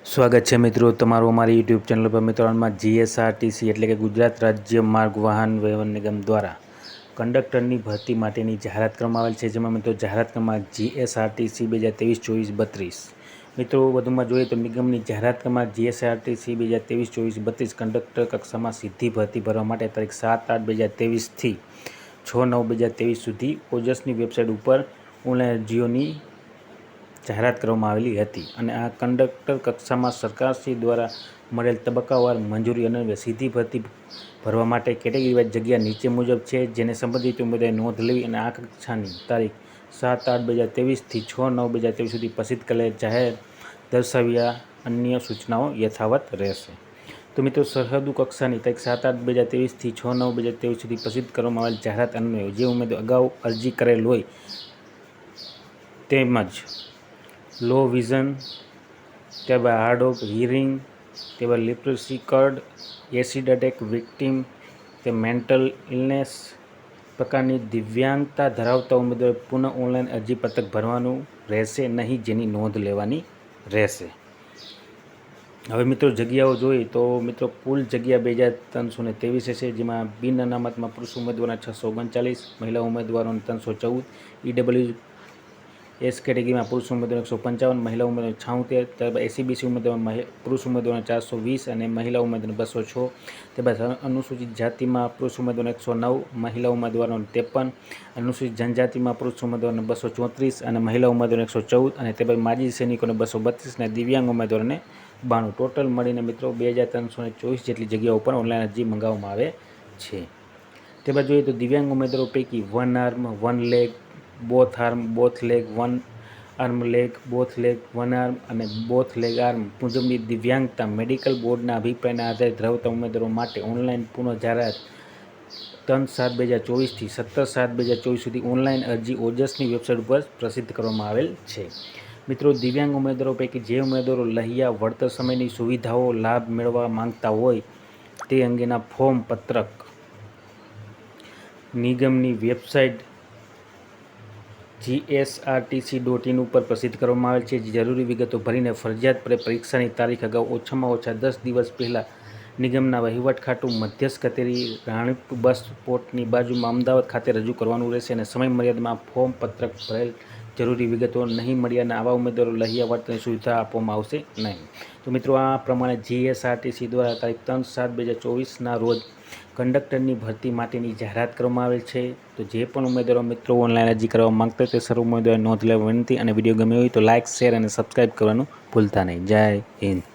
સ્વાગત છે મિત્રો તમારું અમારી યુટ્યુબ ચેનલ પર મિત્રોમાં જીએસઆરટીસી એટલે કે ગુજરાત રાજ્ય માર્ગ વાહન વ્યવહાર નિગમ દ્વારા કંડક્ટરની ભરતી માટેની જાહેરાત કરવામાં આવેલ છે, જેમાં મિત્રો જાહેરાત ક્રમાંક જીએસઆરટીસી 2023-24-32 મિત્રો વધુમાં જોઈએ તો નિગમની જાહેરાત ક્રમાંક જીએસઆરટીસી 2023-24-32 કંડક્ટર કક્ષામાં સીધી ભરતી ભરવા માટે તારીખ 7/8/2023 થી 6/9/2023 સુધી ઓજસની વેબસાઇટ ઉપર ઓનલાઈન અરજીઓની જાહેરાત કરવામાં આવેલી હતી અને આ કંડક્ટર કક્ષામાં સરકારશ્રી દ્વારા મળેલ તબક્કાવાર મંજૂરી અન્વયે સીધી ભરતી ભરવા માટે કેટેગરી વાઇઝ જગ્યા નીચે મુજબ છે, જેને સંબંધિત ઉમેદવારે નોંધ લેવી અને આ કક્ષાની તારીખ 7/8/2023 થી 6/9/2023 સુધી પસંદ કરેલ જાહેર દર્શાવ્યા અન્ય સૂચનાઓ યથાવત રહેશે। તો મિત્રો સરહદ કક્ષાની તારીખ 7/8/2023 થી 6/9/2023 સુધી પસંદ કરવામાં આવેલ જાહેરાત અન્વયે જે ઉમેદવાર અગાઉ અરજી કરેલ હોય તેમજ લો વિઝન, ત્યારબાદ હાર્ડ ઓફ હિયરિંગ, ત્યારબાદ લિપ્રસી કર્ડ, એસિડ અટેક વિક્ટીમ, તે મેન્ટલ ઇલનેસ પ્રકારની દિવ્યાંગતા ધરાવતા ઉમેદવારોએ પુનઃ ઓનલાઈન અરજીપત્રક ભરવાનું રહેશે નહીં, જેની નોંધ લેવાની રહેશે। હવે મિત્રો જગ્યાઓ જોઈએ તો મિત્રો કુલ જગ્યા 2323 હશે, જેમાં બિન અનામતમાં પુરુષ ઉમેદવારોના 639, મહિલા ઉમેદવારોને 314, ઈડબ્લ્યુ એસ કેટેગરીમાં પુરુષ ઉમેદવારો 155, મહિલા ઉમેદવારો 76, ત્યારબાદ એસીબીસી ઉમેદવારમાં પુરુષ ઉમેદવારો 420 અને મહિલા ઉમેદવારો 206, ત્યારબાદ અનુસૂચિત જાતિમાં પુરુષ ઉમેદવારો 109, મહિલા ઉમેદવારો 53, અનુસૂચિત જનજાતિમાં પુરુષ ઉમેદવારોને 234 અને મહિલા ઉમેદવારો 114 અને ત્યારબાદ માજી સૈનિકોને 232 અને દિવ્યાંગ ઉમેદવારોને 92, ટોટલ મળીને મિત્રો 2324 જેટલી જગ્યાઓ પર ઓનલાઈન અરજી મંગાવવામાં આવે છે। ત્યારબાદ જોઈએ તો દિવ્યાંગ ઉમેદવારો પૈકી one arm, one leg, both arm, both leg, one arm leg, both leg, one arm અને બોથ લેગ આર્મ મુજબની દિવ્યાંગતા મેડિકલ બોર્ડના અભિપ્રાયના આધારે ધરાવતા ઉમેદવારો માટે ઓનલાઈન પુનઃ જાહેરાત 3/7/2024 થી 17/7/2024 સુધી ઓનલાઈન અરજી ઓજસની વેબસાઇટ ઉપર પ્રસિદ્ધ કરવામાં આવેલ છે। મિત્રો દિવ્યાંગ ઉમેદવારો પૈકી જે ઉમેદવારો લહિયા વળતર સમયની સુવિધાઓ લાભ મેળવવા માંગતા હોય તે અંગેના ફોર્મ પત્રક નિગમની વેબસાઇટ GSRTC.in ઉપર પ્રસિદ્ધ કરવામાં આવેલ છે। જરૂરી વિગતો ભરીને ફરજિયાતપણે પરીક્ષાની તારીખ અગાઉ ઓછામાં ઓછા 10 દિવસ પહેલાં નિગમના વહીવટ ખાતું મધ્યસ્થ કચેરી રાણીપ બસ સ્પોટની બાજુમાં અમદાવાદ ખાતે રજૂ કરવાનું રહેશે અને સમય મર્યાદામાં ફોર્મ પત્રક ભરેલ જરૂરી વિગતો નહીં મળ્યા અને આવા ઉમેદવારો લહિયા વળતરની સુવિધા આપવામાં આવશે નહીં। તો મિત્રો આ પ્રમાણે GSRTC દ્વારા તારીખ 3/7/2024ના રોજ કંડક્ટરની ભરતી માટેની જાહેરાત કરવામાં આવેલ છે। તો જે પણ ઉમેદવારો મિત્રો ઓનલાઈન અરજી કરવા માંગતા હોય તે સર્વ ઉમેદવારોએ નોંધ લેવા વિનંતી અને વિડીયો ગમ્યો હોય તો લાઇક, શેર અને સબસ્ક્રાઈબ કરવાનું ભૂલતા નહીં। જય હિન્દ।